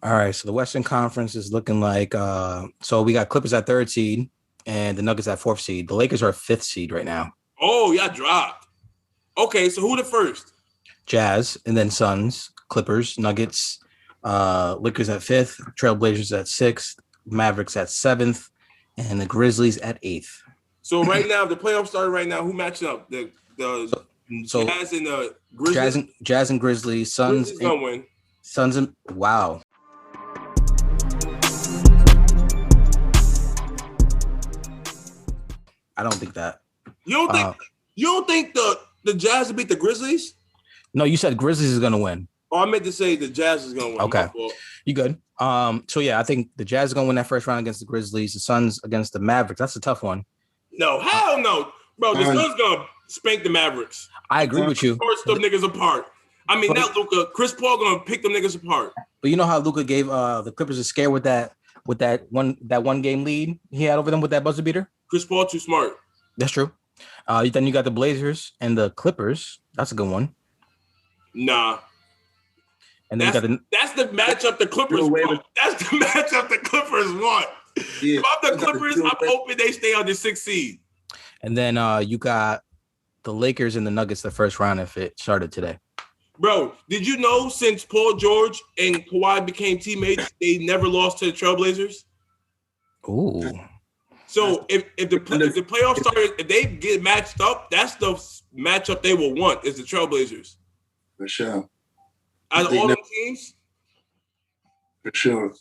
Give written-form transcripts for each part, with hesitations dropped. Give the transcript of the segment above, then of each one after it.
All right, so the Western Conference is looking like so we got Clippers at third seed and the Nuggets at fourth seed. The Lakers are fifth seed right now. Oh, y'all dropped. Okay, so who the first? Jazz and then Suns, Clippers, Nuggets, Lakers at fifth, Trailblazers at sixth, Mavericks at seventh, and the Grizzlies at eighth. So right now, the playoffs started right now. Who matching up? The So Jazz and the Grizzlies. Jazz and Grizzlies, Suns Grizzlies gonna win. Suns and wow. I don't think that. You don't think the Jazz will beat the Grizzlies? No, you said Grizzlies is gonna win. Oh, I meant to say the Jazz is gonna win. Okay, you good? So yeah, I think the Jazz is gonna win that first round against the Grizzlies. The Suns against the Mavericks. That's a tough one. No, hell no, bro. The Suns gonna spank the Mavericks. I agree with you. Force them niggas apart. I mean, not Luka. Chris Paul gonna pick them niggas apart. But you know how Luka gave the Clippers a scare with that one game lead he had over them with that buzzer beater. Chris Paul too smart. That's true. Then you got the Blazers and the Clippers. That's a good one. Nah. And then that's the matchup the Clippers want. That's the matchup the Clippers want. Yeah, if I'm the Clippers, I'm hoping they stay on the 6th seed. And then you got the Lakers and the Nuggets the first round if it started today. Bro, did you know since Paul George and Kawhi became teammates, they never lost to the Trailblazers? Ooh. So if the playoffs started, if they get matched up, that's the matchup they will want is the Trailblazers. For sure. Out of all the teams? For sure.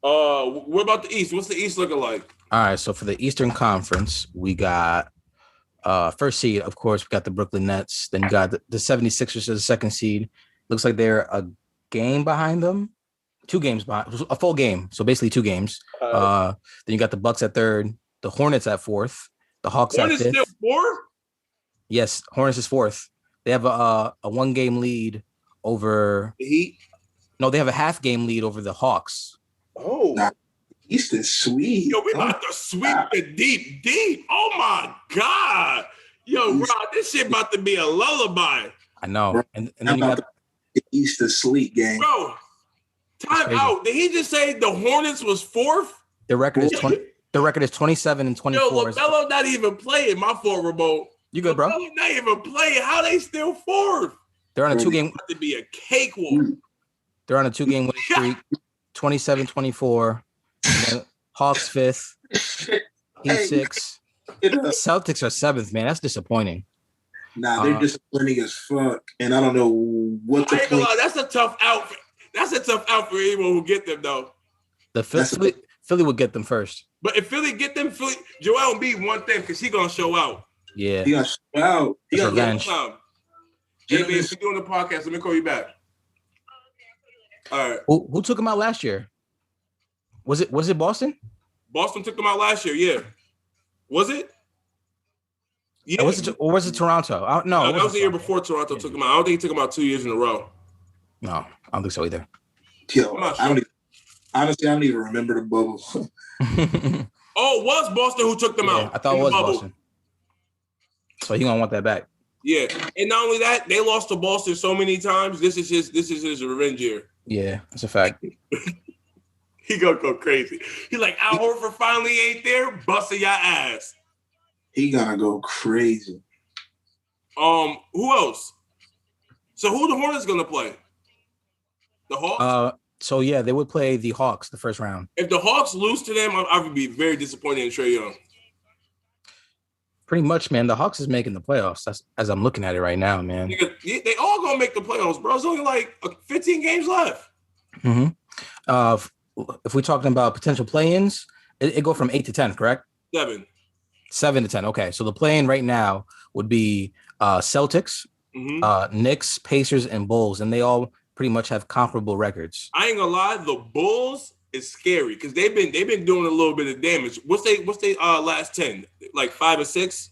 What about the East? What's the East looking like? All right, so for the Eastern Conference, we got first seed, of course, we got the Brooklyn Nets. Then you got the 76ers as the second seed. Looks like they're a game behind them. 2 games behind, a full game. So basically 2 games. Then you got the Bucks at third, the Hornets at fourth, the Hawks at fifth. Hornets still fourth? Yes, Hornets is fourth. They have a 1-game lead over the Heat. No, they have a half-game lead over the Hawks. Oh. Nah, East is sweet. Yo, we about to sweep the deep. Oh my God. Yo, bro, this shit about to be a lullaby. I know. And then you got the East is sleep game. Bro, time out. Did he just say the Hornets was fourth? The record is 20. The record is 27 and 24. Yo, LaMelo not even playing. My fault, remote. You good, bro? LaMelo not even playing. How they still fourth? They're on a 2-game. About to be a cakewalk. They're on a 2-game winning streak. 27-24. Hawks fifth. Heat sixth. Celtics are seventh. Man, that's disappointing. Nah, they're disappointing as fuck, and I don't know what the point. That's a tough outfit. That's a tough out for anyone who get them though. The Philly would get them first. But if Philly get them, Joel Embiid want them because he gonna show out. Yeah, he gonna show out. He gonna revenge. Hey man, if you're doing the podcast, let me call you back. All right. Who took him out last year? Was it Boston? Boston took them out last year. Yeah. Was it? Yeah. Or was it Toronto? No, that was the year before Toronto took him out. I don't think he took him out 2 years in a row. No, I don't think so either. Yo, I don't even remember the bubble. Oh, it was Boston who took them out. I thought it was Boston. So he gonna want that back. Yeah, and not only that, they lost to Boston so many times. This is his revenge year. Yeah, that's a fact. He gonna go crazy. He like Al Horford finally ain't there, busting your ass. He gonna go crazy. Who else? So who the Hornets gonna play? The Hawks. So yeah, they would play the Hawks the first round. If the Hawks lose to them, I would be very disappointed in Trae Young. Pretty much, man. The Hawks is making the playoffs. That's as I'm looking at it right now, man. They all gonna make the playoffs, bro. It's only like 15 games left. Mm-hmm. If we're talking about potential play-ins, it go from 8 to 10, correct? 7 to 10. Okay, so the play-in right now would be Celtics, Knicks, Pacers, and Bulls, and they all pretty much have comparable records. I ain't gonna lie, the Bulls is scary because they've been doing a little bit of damage. What's they last 10? Like 5 or 6?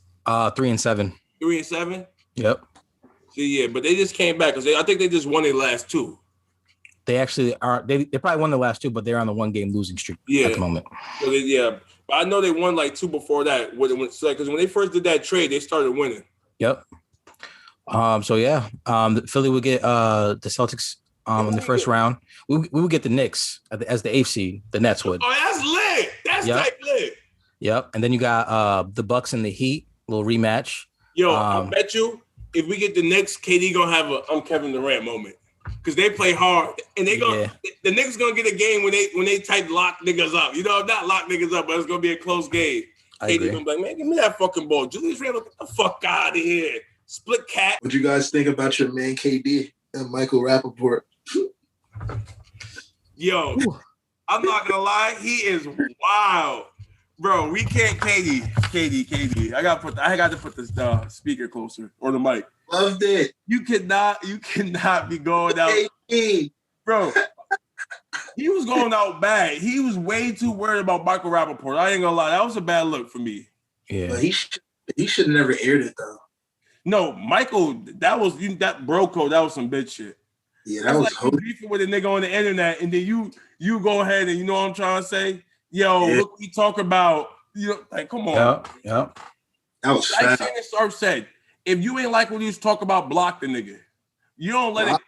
3 and 7. 3 and 7? Yep. So yeah, but they just came back because I think they just won their last 2. They actually are. They probably won the last 2, but they're on the 1-game losing streak at the moment. So but I know they won like 2 before that. Because when they first did that trade, they started winning. Yep. So yeah, Philly would get the Celtics in the first round. We would get the Knicks as the 8th seed. The Nets would. Oh, that's lit. That's tight lit. Yep. And then you got the Bucks and the Heat, little rematch. Yo, I bet you if we get the Knicks, KD gonna have a I'm Kevin Durant moment. Because they play hard. And they gonna the Knicks gonna get a game when they type lock niggas up. You know, not lock niggas up, but it's gonna be a close game. KD gonna be like, man, give me that fucking ball. Julius Randle, get the fuck out of here. Split cat. What you guys think about your man KD and Michael Rappaport? Yo, I'm not gonna lie, he is wild. Bro, we can't KD. I got to put this speaker closer or the mic. Loved it. You cannot be going out. KD. Bro, he was going out bad. He was way too worried about Michael Rappaport. I ain't gonna lie, that was a bad look for me. Yeah. But he should have never aired it though. No, Michael, that bro code, that was some bitch shit. Yeah, that was like you beefing with a nigga on the internet, and then you go ahead and you know what I'm trying to say? Yo, look, we talk about, you know, like, come on. Yeah. That was like fat. Shannon Sharp said, if you ain't like what he was talking about, block the nigga. You don't let him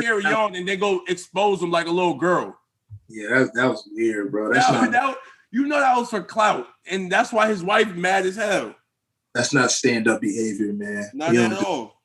carry on and then go expose him like a little girl. Yeah, that was weird, bro. That was for clout, and that's why his wife mad as hell. That's not stand-up behavior, man. Not at all.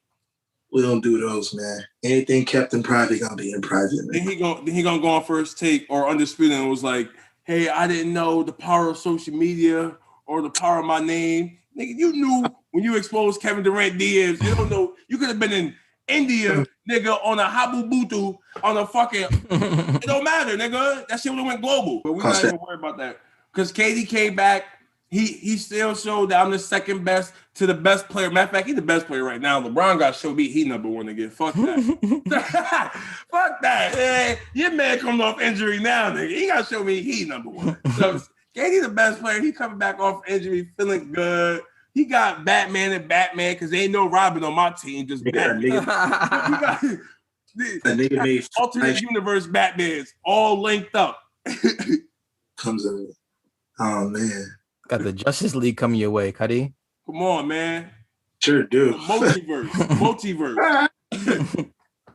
We don't do those, man. Anything kept in private gonna be in private, man. Then he gonna go on First Take or Undisputed and was like, hey, I didn't know the power of social media or the power of my name. Nigga, you knew when you exposed Kevin Durant DMs. You don't know. You could have been in India, nigga, on a Habubutu, on a fucking... It don't matter, nigga. That shit would have went global. But we're not even worried about that. Because KD came back. He still showed that I'm the second best to the best player. Matter of fact, he's the best player right now. LeBron got to show me he number one again. Fuck that. Fuck that. Hey, your man coming off injury now, nigga. He got to show me he number one. So KD the best player. He coming back off injury, feeling good. He got Batman because there ain't no Robin on my team. Just Batman. That nigga made alternate universe Batmans all linked up. Comes in. Oh, man. Got the Justice League coming your way, Cuddy. Come on, man. Sure do. Multiverse. The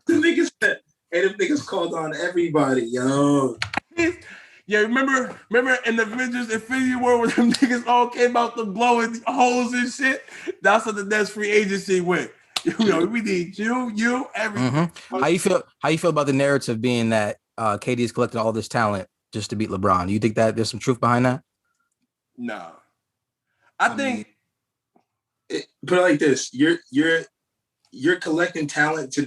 niggas said, hey, them niggas called on everybody, yo. Yeah, remember in the Avengers Infinity War when them niggas all came out the blowing holes and shit? That's what the next free agency went. Yo, we need you, everything. Mm-hmm. How you feel about the narrative being that KD is collecting all this talent just to beat LeBron? Do you think that there's some truth behind that? No. I think put it like this: you're collecting talent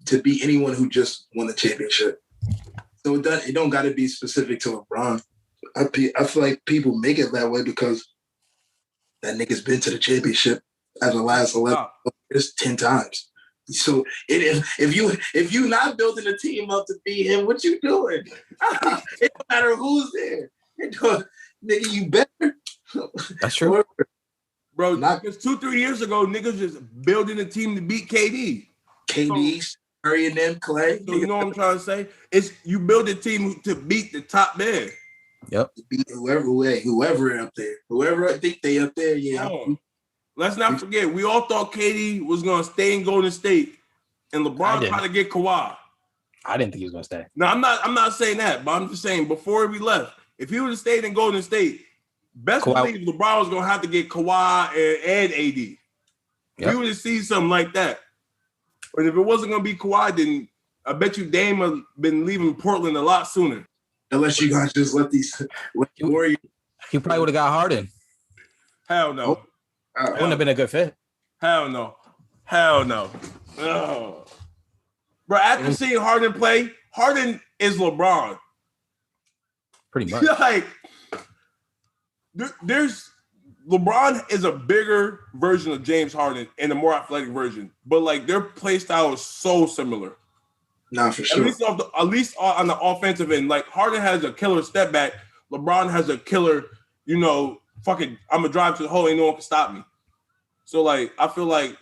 to beat anyone who just won the championship. So it don't got to be specific to LeBron. I feel like people make it that way because that nigga's been to the championship as the last 11 years 10 times. So if you not building a team up to beat him, what you doing? It don't matter who's there. Nigga, you better. That's true. Bro, because 2-3 years ago, niggas just building a team to beat KD. Curry and them, Clay. So you know what I'm trying to say? It's you build a team to beat the top man. Yep. Beat whoever up there. Whoever I think they up there, yeah. Let's not forget, we all thought KD was gonna stay in Golden State, and LeBron tried to get Kawhi. I didn't think he was gonna stay. No, I'm not saying that, but I'm just saying before we left, if he would have stayed in Golden State, best believe LeBron was gonna have to get Kawhi and AD. Yep. We would have seen something like that. But if it wasn't gonna be Kawhi, then I bet you Dame would have been leaving Portland a lot sooner. Unless you guys just let Warriors. He probably would have got Harden. Hell no. Wouldn't have been a good fit. Hell no. Oh. Bro, after seeing Harden play, Harden is LeBron. Pretty much. Like, there's LeBron is a bigger version of James Harden and a more athletic version, but like their play style is so similar. Nah, for sure. At least on the offensive end, like Harden has a killer step back. LeBron has a killer, fucking I'm gonna drive to the hole, ain't no one can stop me. So like I feel like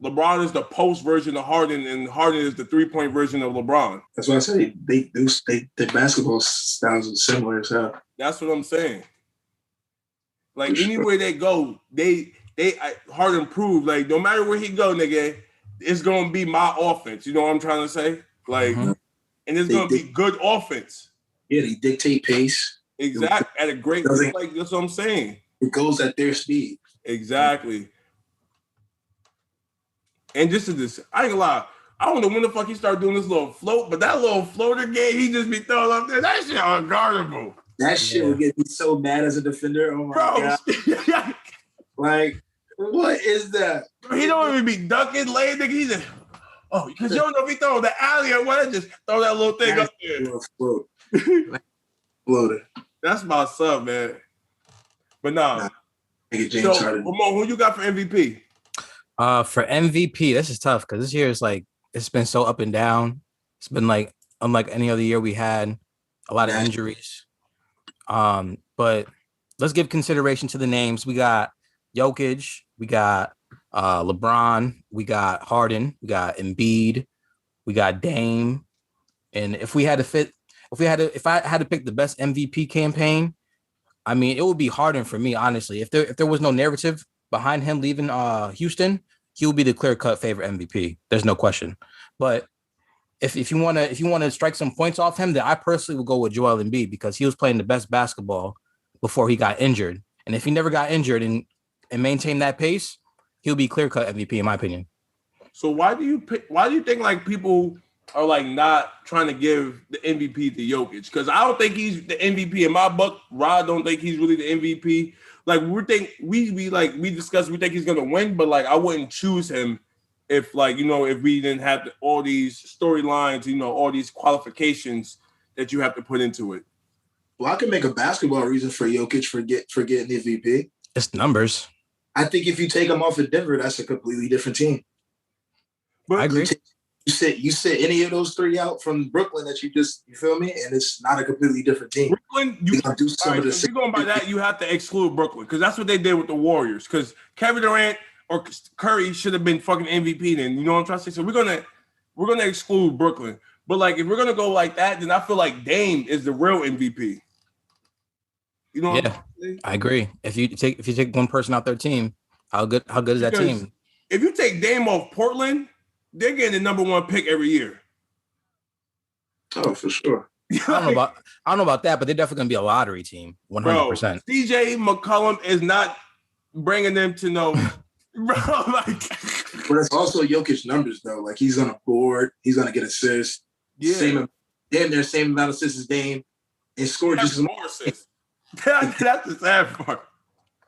LeBron is the post version of Harden, and Harden is the 3-point version of LeBron. That's why I say their basketball styles are similar as hell. That's what I'm saying. Like anywhere they go, Harden proved like no matter where he go, nigga, it's gonna be my offense. You know what I'm trying to say? Like and it's going to be good offense. Yeah, they dictate pace. Exactly. At a great rate. Like, that's what I'm saying. It goes at their speed. Exactly. And just to this, I ain't gonna lie. I don't know when the fuck he started doing this little float, but that little floater game he just be throwing up there, that shit unguardable. That shit would get me so mad as a defender. Oh my God. Like, what is that? He don't even be ducking, laying, nigga. He's just, because you don't know if he throw the alley or what. Just throw that little thing up there. Float. Floater. That's my son, man. But nah. James Harden. Ramon, who you got for MVP? For MVP, this is tough because this year is like it's been so up and down. It's been like unlike any other year we had a lot of injuries. But let's give consideration to the names. We got Jokic, we got LeBron, we got Harden, we got Embiid, we got Dame. And if I had to pick the best MVP campaign, I mean, it would be Harden for me, honestly. If there was no narrative behind him leaving Houston, he would be the clear-cut favorite MVP. There's no question. But if you want to strike some points off him, then I personally would go with Joel Embiid because he was playing the best basketball before he got injured. And if he never got injured and maintained that pace, he'll be clear-cut MVP in my opinion. So why do you think like people are like not trying to give the MVP to Jokic? Because I don't think he's the MVP in my book. Rod don't think he's really the MVP. Like we think we think he's gonna win, but like I wouldn't choose him if we didn't have all these storylines, all these qualifications that you have to put into it. Well, I can make a basketball reason for Jokic for getting the MVP. It's numbers. I think if you take him off of Denver, that's a completely different team. But I agree. You sit any of those three out from Brooklyn that you feel me, and it's not a completely different team. Brooklyn, if you're going by that, you have to exclude Brooklyn because that's what they did with the Warriors. Because Kevin Durant or Curry should have been fucking MVP then. You know what I'm trying to say? So we're gonna exclude Brooklyn. But like if we're gonna go like that, then I feel like Dame is the real MVP. You know? Yeah, I agree. If you take one person out their team, how good is that team? If you take Dame off Portland, they're getting the number one pick every year. Oh, for sure. I don't know about that, but they're definitely going to be a lottery team, 100%. CJ McCollum is not bringing them to no. Bro, like. But it's also Jokic numbers, though. Like, he's going to board. He's going to get assists. Yeah. Same amount of assists as Dame. And score just as more assists. That's the sad part.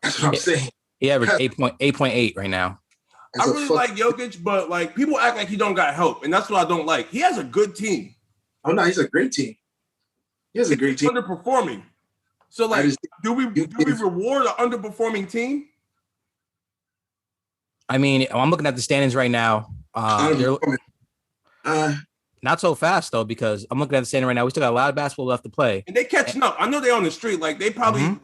That's what I'm saying. He averaged 8.8 right now. I really like Jokic, but like people act like he don't got help, and that's what I don't like. He has a good team. Oh no, he's a great team. He has a great team. Underperforming. So like, do we reward an underperforming team? I mean, I'm looking at the standings right now. Not so fast though, because I'm looking at the standing right now. We still got a lot of basketball left to play, and they catching up. I know they're on the street. Like they probably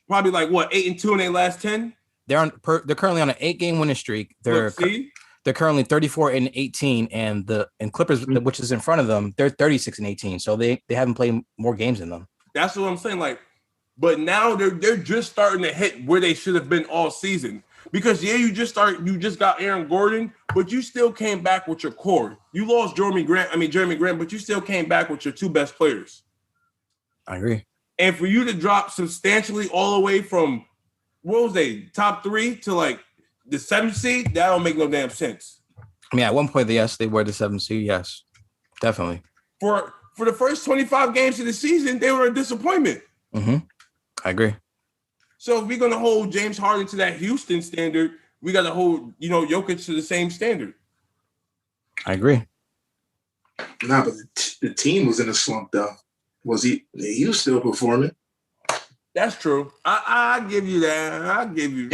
like what 8-2 in their last 10. They're currently on an 8-game winning streak. They're currently 34-18, and Clippers, which is in front of them, they're 36-18. So they haven't played more games than them. That's what I'm saying. Like, but now they're just starting to hit where they should have been all season. Because you just got Aaron Gordon, but you still came back with your core. You lost Jeremy Grant, but you still came back with your two best players. I agree. And for you to drop substantially all the way from what was they top 3 to like the 7th seed? That don't make no damn sense. I mean, at one point, yes, they were the 7th seed. Yes, definitely. For the first 25 games of the season, they were a disappointment. I agree. So if we're gonna hold James Harden to that Houston standard, we got to hold Jokic to the same standard. I agree. Nah, but the team was in a slump though. Was he? He was still performing. That's true. I give you that. I give you.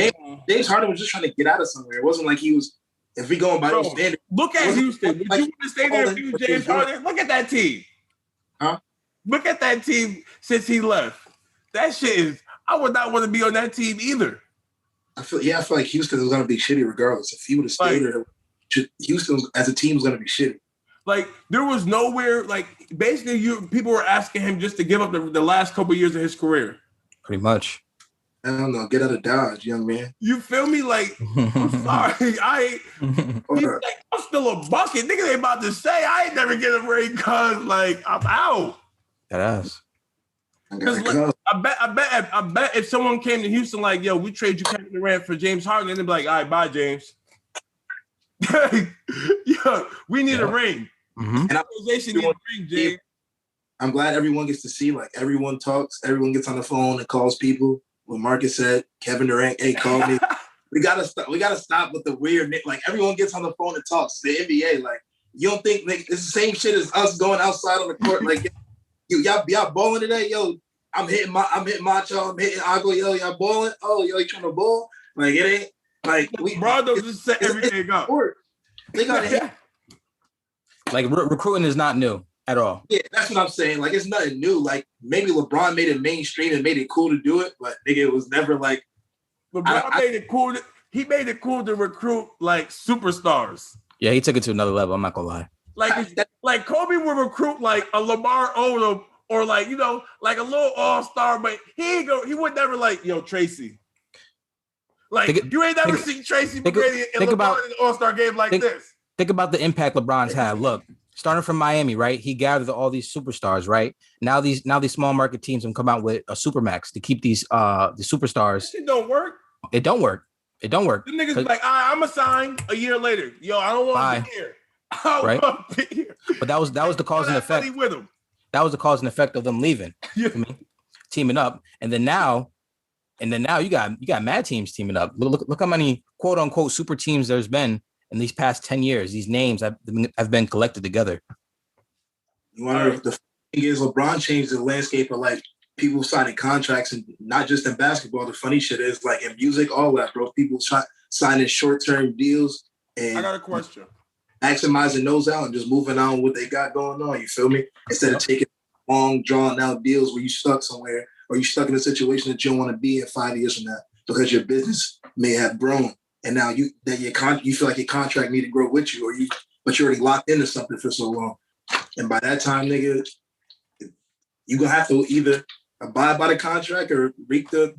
James Harden was just trying to get out of somewhere. It wasn't like he was. If we going by those standards, look at Houston. Would you want to stay there if you were James Harden? Look at that team. Huh? Look at that team since he left. That shit is. I would not want to be on that team either. I feel like Houston was going to be shitty regardless. If he would have stayed there, Houston as a team was going to be shitty. Like there was nowhere. Like basically, people were asking him just to give up the last couple of years of his career. Pretty much. I don't know. Get out of Dodge, young man. You feel me? Like, I'm sorry. He's Or, like, I'm still a bucket. Nigga ain't about to say I ain't never get a ring because like I'm out. That ass. I Because gotta go. I bet if someone came to Houston like, yo, we trade you Kevin Durant for James Harden, they'd be like, all right, bye, James. Yo, we need a ring. Mm-hmm. And Organization needs a ring, James. I'm glad everyone gets to see, like, everyone talks, everyone gets on the phone and calls people. When Marcus said, Kevin Durant, hey, call me. We gotta stop with the weird, like, everyone gets on the phone and talks. The NBA, like, you don't think, like, it's the same shit as us going outside on the court, like, y'all balling today? Yo, I'm hitting Macho, I'm hitting Agua, yo, y'all balling? Oh, yo, you trying to ball? Like, it ain't, like, Rondo just set everything up. They gotta hit. Like recruiting is not new at all. Yeah, that's what I'm saying. Like, it's nothing new. Like, maybe LeBron made it mainstream and made it cool to do it, but nigga, it was never like. LeBron made it cool. He made it cool to recruit like superstars. Yeah, he took it to another level. I'm not gonna lie. Like Kobe would recruit like a Lamar Odom or like, you know, like a little all-star, but he would never like, yo, Tracy. Like, you ain't never seen Tracy McGrady and LeBron in an all-star game like this. Think about the impact LeBron's had. Look, starting from Miami, right? He gathered all these superstars, right? Now these small market teams can come out with a supermax to keep these the superstars. It don't work. It don't work. It don't work. The niggas be like, I'm a sign a year later. Yo, I don't want to be here. Right? But that was the cause and effect. With him. That was the cause and effect of them leaving. Yeah. Teaming up. And then now you got mad teams teaming up. Look how many quote unquote super teams there's been in these past 10 years. These names have been collected together. You wonder if the thing is LeBron changed the landscape of like people signing contracts, and not just in basketball. The funny shit is like in music, all that, bro. People signing short-term deals and I got a question. Maximizing those out and just moving on with what they got going on. You feel me? Instead of taking long, drawn-out deals where you stuck somewhere or you stuck in a situation that you don't want to be in 5 years from now because your business may have grown. And now you feel like your contract need to grow with you, but you're already locked into something for so long. And by that time, nigga, you're gonna have to either abide by the contract or reap the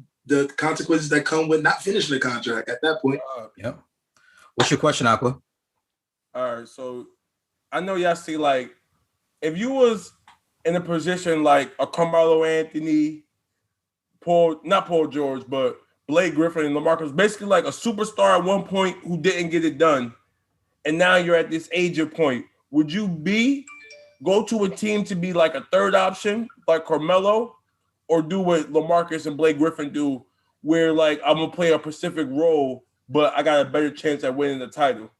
consequences that come with not finishing the contract at that point. Yep. What's your question, Aqua? All right, so I know y'all see like if you was in a position like a Carmelo Anthony, not Paul George, but Blake Griffin and LaMarcus, basically like a superstar at one point who didn't get it done, and now you're at this age of point. Would you go to a team to be like a third option, like Carmelo, or do what LaMarcus and Blake Griffin do, where like I'm gonna play a specific role, but I got a better chance at winning the title?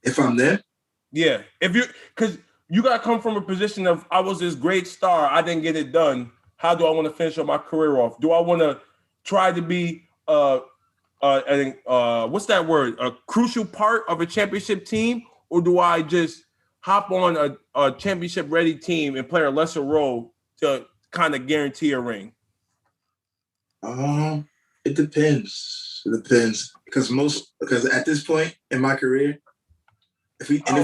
If I'm there? Yeah. Because you gotta come from a position of I was this great star, I didn't get it done. How do I want to finish my career off? Do I want to try to be what's that word? A crucial part of a championship team, or do I just hop on a championship ready team and play a lesser role to kind of guarantee a ring? It depends. Because at this point in my career, if we talk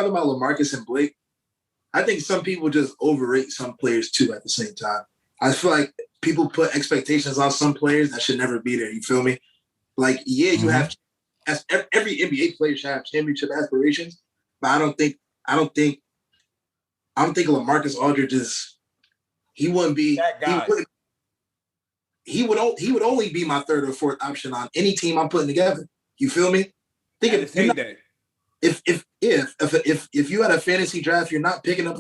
about LaMarcus and Blake, I think some people just overrate some players too at the same time. I feel like people put expectations on some players that should never be there. You feel me? Like, yeah, you have, as every NBA player should have championship aspirations, but I don't think LaMarcus Aldridge he wouldn't be that guy. He would only be my third or fourth option on any team I'm putting together. You feel me? Think of it. If you had a fantasy draft, you're not picking up.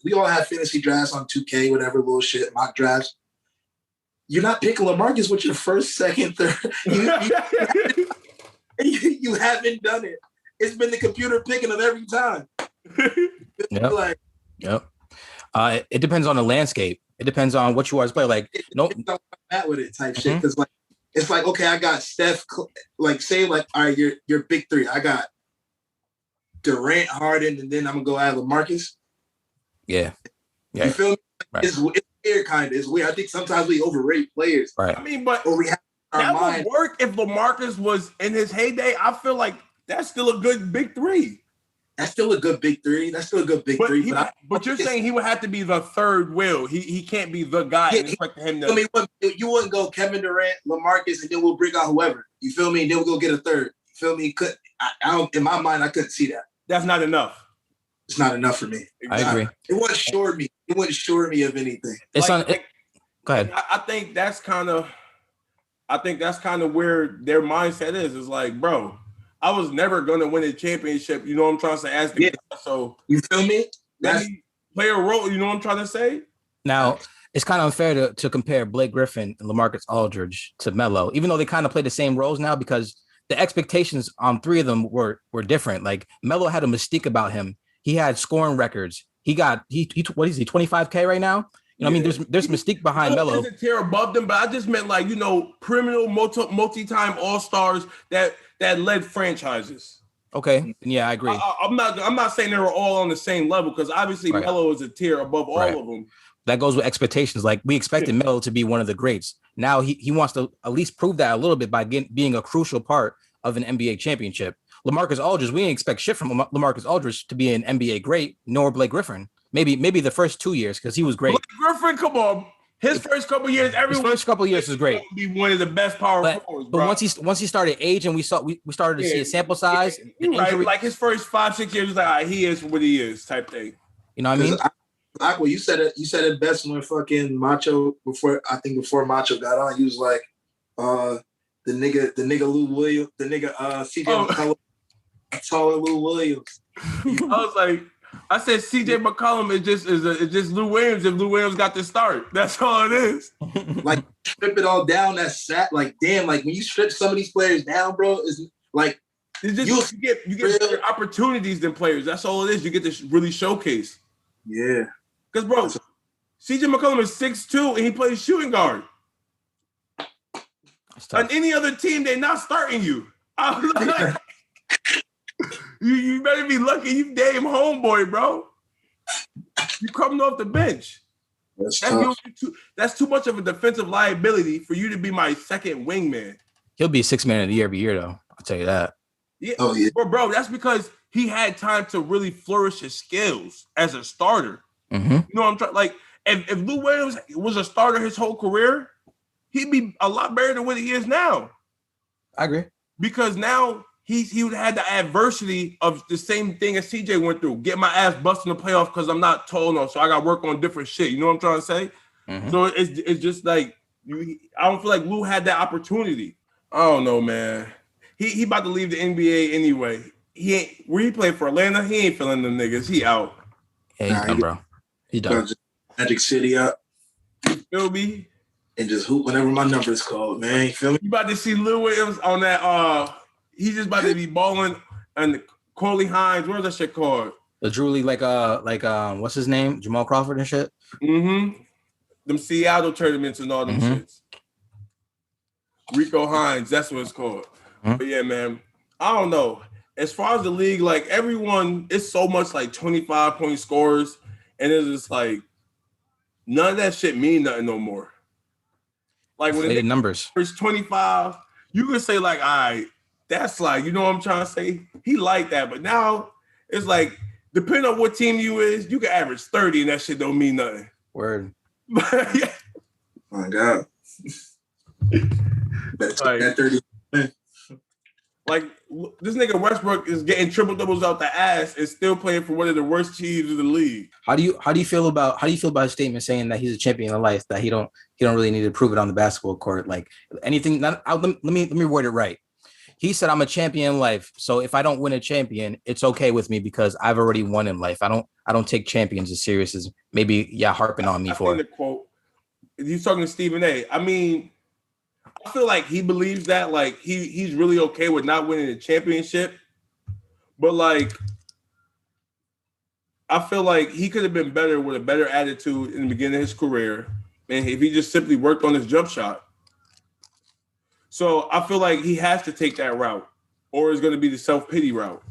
We all have fantasy drafts on 2K, whatever little shit, mock drafts. You're not picking LaMarcus with your first, second, third. You haven't done it. It's been the computer picking them every time. Yep. It depends on the landscape. It depends on what you are as a player. Like, no, that with it type shit. Because like it's like, okay, I got Steph. Like, say like, all right, your big three. I got Durant, Harden, and then I'm gonna go add LaMarcus. Yeah. You feel me? Right. It's weird, kind of. It's weird. I think sometimes we overrate players. Right. I mean, but that would work if LaMarcus was in his heyday. I feel like that's still a good big three. That's still a good big three. That's still a good big three. But you're saying he would have to be the third wheel. He can't be the guy. Yeah, and expect him to. I mean, you wouldn't go Kevin Durant, LaMarcus, and then we'll bring out whoever. You feel me? And then we'll go get a third. You feel me? I don't. In my mind, I couldn't see that. That's not enough. It's not enough for me. I agree. It wouldn't short me. It wouldn't short me of anything. It's go ahead. I think that's kind of where their mindset is. It's like, bro, I was never gonna win a championship. You know what I'm trying to say? As the guy, so you feel me? Let me play a role. You know what I'm trying to say? Now it's kind of unfair to compare Blake Griffin and LaMarcus Aldridge to Melo, even though they kind of play the same roles now because the expectations on three of them were different. Like Melo had a mystique about him. He had scoring records. He what is he 25K right now? You know, I mean, there's mystique behind Melo. There's a tier above them, but I just meant like, you know, criminal multi-time all-stars that led franchises. Okay, yeah, I agree. I'm not saying they were all on the same level because obviously Right. Melo is a tier above all Right. of them. That goes with expectations. Like we expected Melo to be one of the greats. Now he wants to at least prove that a little bit by being a crucial part of an NBA championship. LaMarcus Aldridge, we didn't expect shit from LaMarcus Aldridge to be an NBA great, nor Blake Griffin. Maybe the first 2 years because he was great. Blake Griffin, come on. His first couple years, His first couple years was great. Be one of the best power forwards, But bro. once he started age and we started to see a sample size, You're right. injury, Like his first 5-6 years, was like, all right, he is what he is, type thing. you know what I mean? Aqua, you said it best when fucking Macho before Macho got on. He was like, the nigga Lou Williams, the nigga CJ McCollum, taller Lou Williams. I was like, I said CJ McCollum is just Lou Williams if Lou Williams got the start. That's all it is. Like strip it all down. That's sad. Like damn. Like when you strip some of these players down, bro, it's like It's just, you get better opportunities than players. That's all it is. You get to really showcase. Yeah. Because bro, CJ McCollum is 6'2" and he plays shooting guard. On any other team, they're not starting you. You better be lucky you damn homeboy, bro. You coming off the bench. That's too much of a defensive liability for you to be my second wingman. He'll be 6th man of the year every year, though. I'll tell you that. Yeah. Oh, yeah. Bro, that's because he had time to really flourish his skills as a starter. Mm-hmm. You know what I'm trying? Like, if Lou Williams was a starter his whole career, he'd be a lot better than what he is now. I agree. Because now he would have had the adversity of the same thing as CJ went through. Get my ass busted in the playoffs because I'm not tall enough, so I got to work on different shit. You know what I'm trying to say? Mm-hmm. So it's just like, I don't feel like Lou had that opportunity. I don't know, man. He about to leave the NBA anyway. Where he played for Atlanta, he ain't feeling them niggas. He out. Yeah, he's done, bro. He done. Magic City up. You feel me? And just hoop whenever my number is called, man. You feel me? You about to see Lou Williams on that. He's just about to be balling and Corley Hines. Where's that shit called? The Drew League, like what's his name? Jamal Crawford and shit. Mm-hmm. Them Seattle tournaments and all them shits. Rico Hines, that's what it's called. Mm-hmm. But yeah, man, I don't know. As far as the league, like everyone, it's so much like 25-point scores, and it's just like none of that shit mean nothing no more. Like when the numbers first 25, you could say like, all right, that's like, you know what I'm trying to say? He like that, but now it's like, depending on what team you is, you can average 30 and that shit don't mean nothing. Word. Yeah. My God. Better take that 30. Like this nigga Westbrook is getting triple doubles out the ass and still playing for one of the worst teams in the league. How do you feel about his statement saying that he's a champion in life, that he don't really need to prove it on the basketball court? Like anything. Let me word it right. He said, "I'm a champion in life, so if I don't win a champion, it's okay with me because I've already won in life. I don't take champions as serious as maybe harping on me for." The quote. He's talking to Stephen A. I mean, I feel like he believes that, like he's really okay with not winning a championship, but like I feel like he could have been better with a better attitude in the beginning of his career, and if he just simply worked on his jump shot. So I feel like he has to take that route, or it's going to be the self-pity route.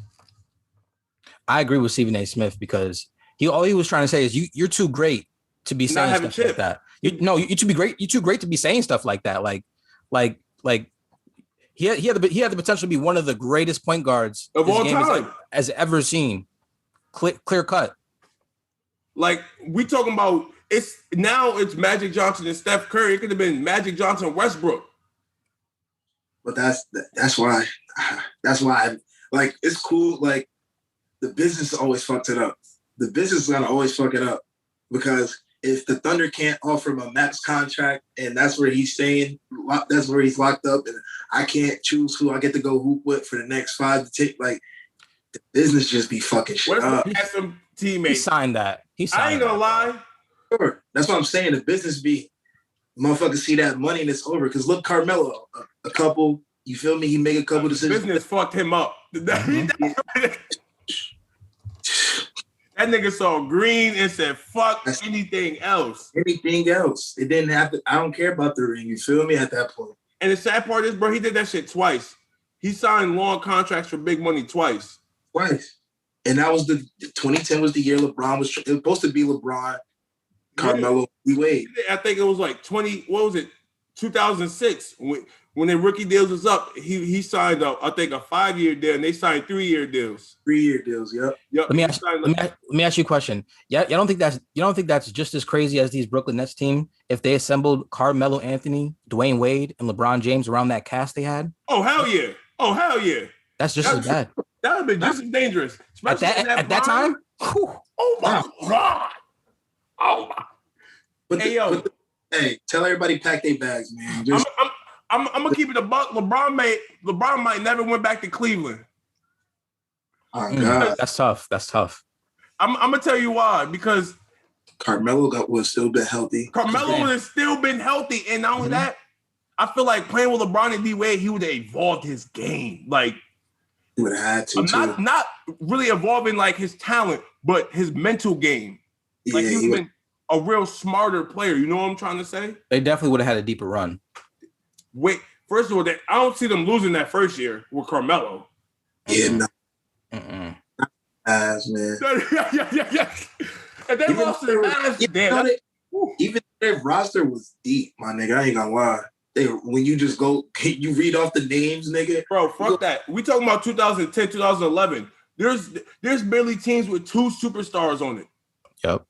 I agree with Stephen A. Smith because all he was trying to say is you're too great to be saying stuff like that. You're too great. You're too great to be saying stuff like that. Like he had the potential to be one of the greatest point guards of all time has ever seen. clear cut. Like we talking about, it's Magic Johnson and Steph Curry. It could have been Magic Johnson, Westbrook. But that's why like it's cool. Like the business always fucked it up. The business is gonna always fuck it up because if the Thunder can't offer him a max contract and that's where he's staying, that's where he's locked up, and I can't choose who I get to go hoop with for the next 5 to 10, like the business just be fucking shit up. Westbrook had some He teammates. signed that. I ain't gonna lie. Sure. That's what I'm saying. The business be motherfuckers see that money and it's over. Because look, Carmelo, a couple, you feel me? He make a couple decisions. Business fucked him up. That nigga saw green and said, fuck anything else. Anything else. It didn't have to, I don't care about the ring. You feel me at that point? And the sad part is, bro, he did that shit twice. He signed long contracts for big money twice. And that was the 2010 was the year LeBron was, it was supposed to be LeBron, Carmelo, Wade. I think it was like 2006 when the rookie deals was up. He signed I think a 5-year deal, and they signed 3-year deals. 3-year deals, yep. Yep. Let me ask you a question. Yeah, you don't think that's just as crazy as these Brooklyn Nets team if they assembled Carmelo Anthony, Dwayne Wade, and LeBron James around that cast they had? Oh hell yeah! That's just as bad. That would have been just as dangerous. At that time? Whew. Oh my God. Oh my. Hey, tell everybody pack their bags, man. I'm gonna keep it a buck. LeBron might never went back to Cleveland. Oh God, that's tough. I'm gonna tell you why. Because Carmelo would have still been healthy. Carmelo would have still been healthy, and not only that, I feel like playing with LeBron and D Wade, he would have evolved his game. Like he would have had to. Not really evolving like his talent, but his mental game. Like he would have been a real smarter player. You know what I'm trying to say? They definitely would have had a deeper run. Wait, first of all, I don't see them losing that first year with Carmelo. Yeah, no. Mm-mm. As man. Yeah. And they lost to the last. Even their roster was deep, my nigga. I ain't gonna lie. When you just go, you read off the names, nigga. Bro, fuck that. We talking about 2010, 2011. There's barely teams with 2 superstars on it. Yep.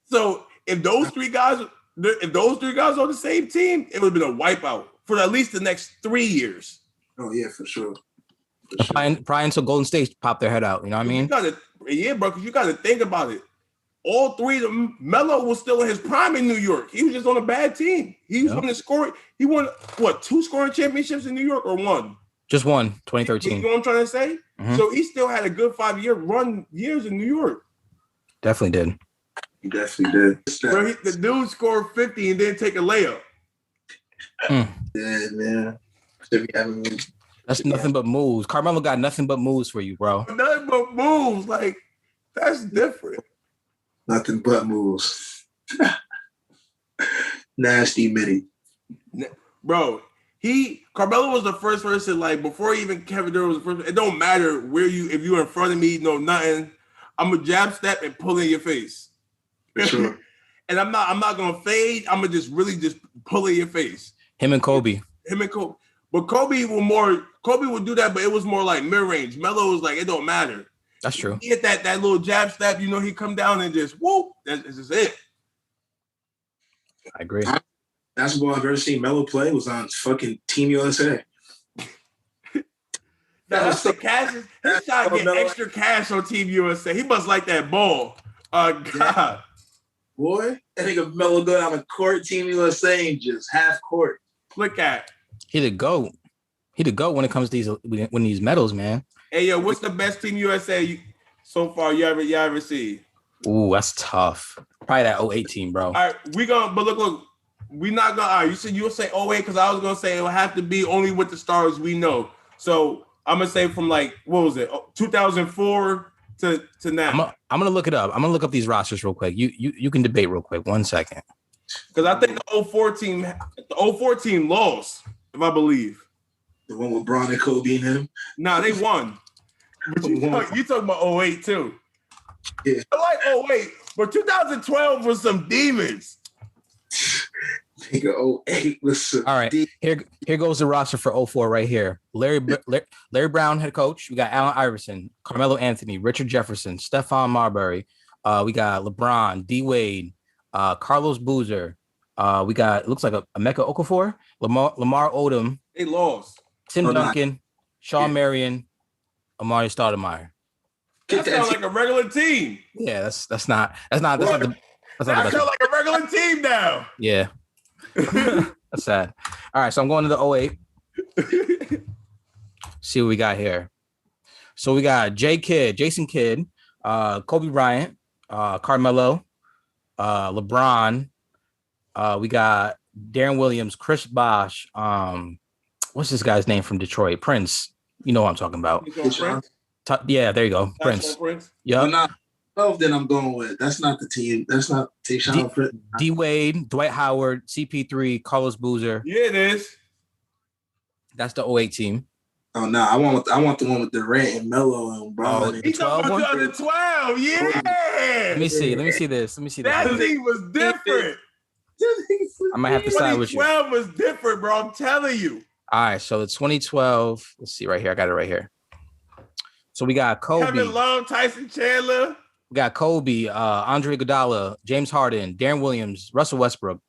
So if those three guys on the same team, it would have been a wipeout for at least the next 3 years. Oh yeah, for sure. Probably until Golden State popped their head out. You know what I mean? Bro, because you got to think about it. All three of them, Melo was still in his prime in New York. He was just on a bad team. He was on the scoring. He won, 2 scoring championships in New York or 1? Just 1, 2013. You know what I'm trying to say? Mm-hmm. So he still had a good 5-year run years in New York. Definitely did. He definitely did. Bro, the dude scored 50 and then take a layup. Yeah, man. That's nothing but moves. Carmelo got nothing but moves for you, bro. Nothing but moves. Like, that's different. Nothing but moves. Nasty Mitty. Bro, Carmelo was the first person, like, before even Kevin Durant was the first. It don't matter if you're in front of me, no nothing. I'm a jab step and pull in your face. Sure. And I'm not gonna fade. I'm gonna just pull in your face. Him and Kobe. But Kobe would do that, but it was more like mid-range. Melo was like, it don't matter. That's true. He hit that little jab step, he come down and just whoop. That's just it. I agree. Basketball I've ever seen Melo play was on fucking Team USA. That's the cash. He tried to get extra cash on Team USA. He must like that ball. God. Yeah. Boy, that nigga Melo go down the court, Team USA, and just half court. Look at. He the GOAT. When it comes to these medals, man. Hey, yo, what's the best Team USA so far you ever see? Ooh, that's tough. Probably that 08 team, bro. All right, look, we not gonna. All right, you said you'll say 08 because I was gonna say it will have to be only with the stars we know. So I'm gonna say from like, what was it, 2004 to now. I'm gonna look it up. I'm gonna look up these rosters real quick. You can debate real quick. 1 second. Because I think the 04 team lost, if I believe. The one with Bron and Kobe and him? Nah, they won. But you talking about 08 too. Yeah. I like 08, but 2012 was some demons. Nigga, 08 was some All right. deep. Here goes the roster for 04 right here. Larry Brown, head coach. We got Allen Iverson, Carmelo Anthony, Richard Jefferson, Stephon Marbury. We got LeBron, D Wade, Carlos Boozer. We got, it looks like a Emeka Okafor, Lamar Odom, They lost. Tim Oh, no. Duncan, Sean Yeah. Marion, Amari Stoudemire. That sounds like a regular team. Yeah, that's not the That best. sounds like a regular team now. Yeah. That's sad. All right, so I'm going to the 08. See what we got here. So we got Jason Kidd, Kobe Bryant, Carmelo, LeBron. We got Darren Williams, Chris Bosh. What's this guy's name from Detroit? Prince. You know what I'm talking about. Yeah, there you go. Prince. Yeah. Yeah. 12, then I'm going with. That's not the team. That's not Tayshaun Prince. D Wade, Dwight Howard, CP3, Carlos Boozer. Yeah, it is. That's the 08 team. Oh no, I want the one with Durant and Melo and Brown. Oh, He's talking about 2012. Yeah. Let me see this. That team was different. I might have to side with you. 2012 was different, bro. I'm telling you. All right, so the 2012. Let's see right here. I got it right here. So we got Kobe. Kevin Love, Tyson Chandler. We got Kobe, Andre Iguodala, James Harden, Darren Williams, Russell Westbrook,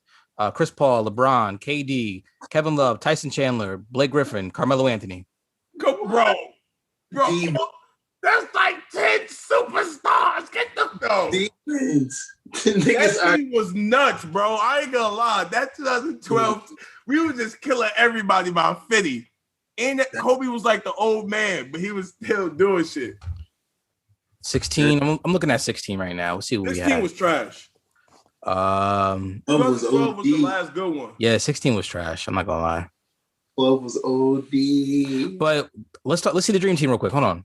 Chris Paul, LeBron, KD, Kevin Love, Tyson Chandler, Blake Griffin, Carmelo Anthony. Go, bro. That's like 10 superstars. Get them though. Defense. That team was nuts, bro. I ain't gonna lie. That 2012, we were just killing everybody by 50. And Kobe was like the old man, but he was still doing shit. 16. I'm looking at 16 right now. We'll see what This we team have. was trash. 12 was 12 was the OD. last good one. Yeah, 16 was trash. I'm not gonna lie. 12 was OD. But let's see the dream team real quick. Hold on.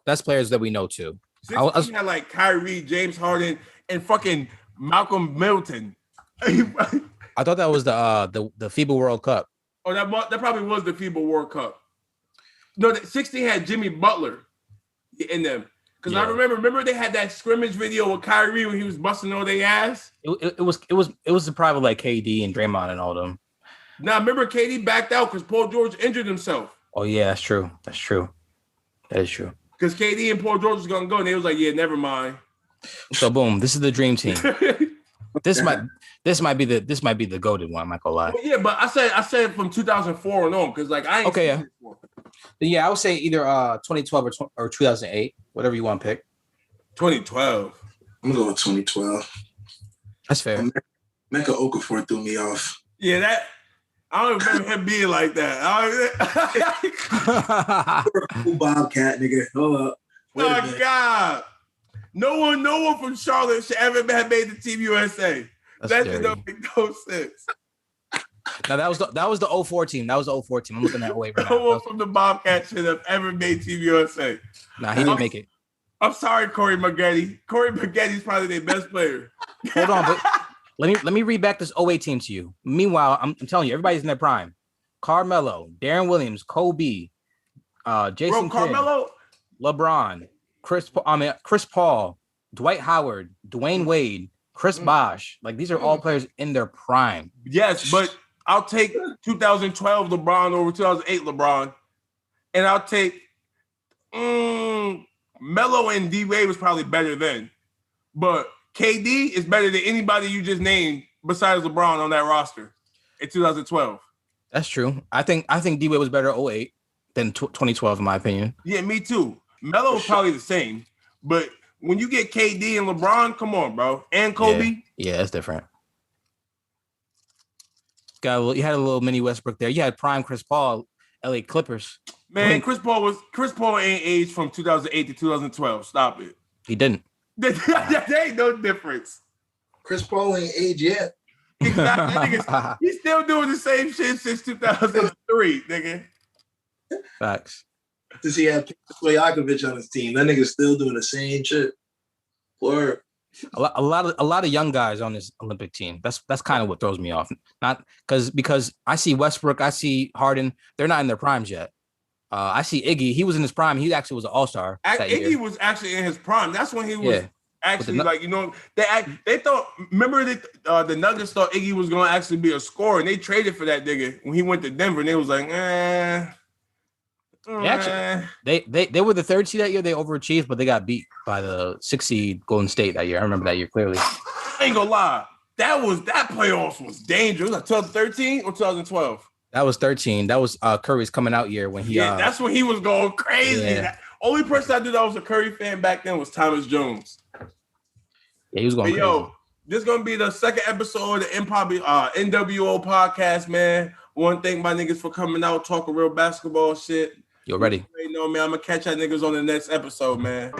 That's players that we know too. 16 had like Kyrie, James Harden, and fucking Malcolm Middleton. I thought that was the FIBA World Cup. Oh, that probably was the FIBA World Cup. No, 16 had Jimmy Butler in them. Because I remember they had that scrimmage video with Kyrie when he was busting all their ass. It was the private like KD and Draymond and all them. Now remember KD backed out because Paul George injured himself. Oh yeah, that's true. That is true. Because KD and Paul George was gonna go, and they was like, "Yeah, never mind." So boom, this is the dream team. This might be the goated one. I'm not gonna lie. Well, yeah, but I said from 2004 and on because like I ain't Okay, seen yeah. it before. Yeah, I would say either 2012 or 2008, whatever you want to pick. 2012. I'm going with 2012. That's fair. Mecca Okafor threw me off. Yeah, that I don't remember him being like that. Cool Bobcat, nigga. Hold up. Wait a Oh minute. God! No one from Charlotte should ever have made the Team USA. That dirty. don't make no sense. Now that was the 04 team. That was the 04 team. I'm looking at way right No now. one from the Bobcat should have ever made Team USA. Nah, he didn't make it. I'm sorry, Corey Maggette. Corey Maggette's probably their best player. Hold on, but let me read back this 08 team to you. Meanwhile, I'm telling you, everybody's in their prime. Carmelo, Darren Williams, Kobe, Jason Bro, Carmelo. Kidd, LeBron, Chris Paul, Dwight Howard, Dwayne Wade, Chris Bosh. Like these are all players in their prime. Yes, but I'll take 2012 LeBron over 2008 LeBron, and I'll take Melo and D Wade was probably better then, but KD is better than anybody you just named besides LeBron on that roster in 2012. That's true. I think D Wade was better 08 than 2012 in my opinion. Yeah, me too. Melo was probably the same, but when you get KD and LeBron, come on, bro, and Kobe. Yeah, it's different. You had a little mini Westbrook there. You had prime Chris Paul, LA Clippers. Man, Chris Paul ain't aged from 2008 to 2012. Stop it. He didn't. There ain't no difference. Chris Paul ain't age yet. Exactly. He's still doing the same shit since 2003, nigga. Facts. Since he had Stojakovic on his team, that nigga's still doing the same shit. Word. A lot of young guys on this Olympic team. That's kind of what throws me off. Not because I see Westbrook, I see Harden. They're not in their primes yet. I see Iggy. He was in his prime. He actually was an all-star that Iggy year. was actually in his prime. That's when he was Actually, Nu- like, you know, they thought. Remember that the Nuggets thought Iggy was gonna actually be a scorer, and they traded for that nigga when he went to Denver. And they was like, They were the 3rd seed that year. They overachieved, but they got beat by the 6th seed Golden State that year. I remember that year clearly. I ain't gonna lie. That playoffs was dangerous. Like 2013 or 2012. That was 13. That was Curry's coming out year when he. That's when he was going crazy. Yeah. Only person I knew that was a Curry fan back then was Thomas Jones. Yeah, he was going crazy. Yo, this is gonna be the 2nd episode of the NWO podcast, man. I want to thank my niggas for coming out, talking real basketball shit. You're ready. You know, man, I'm gonna catch y'all niggas on the next episode, man.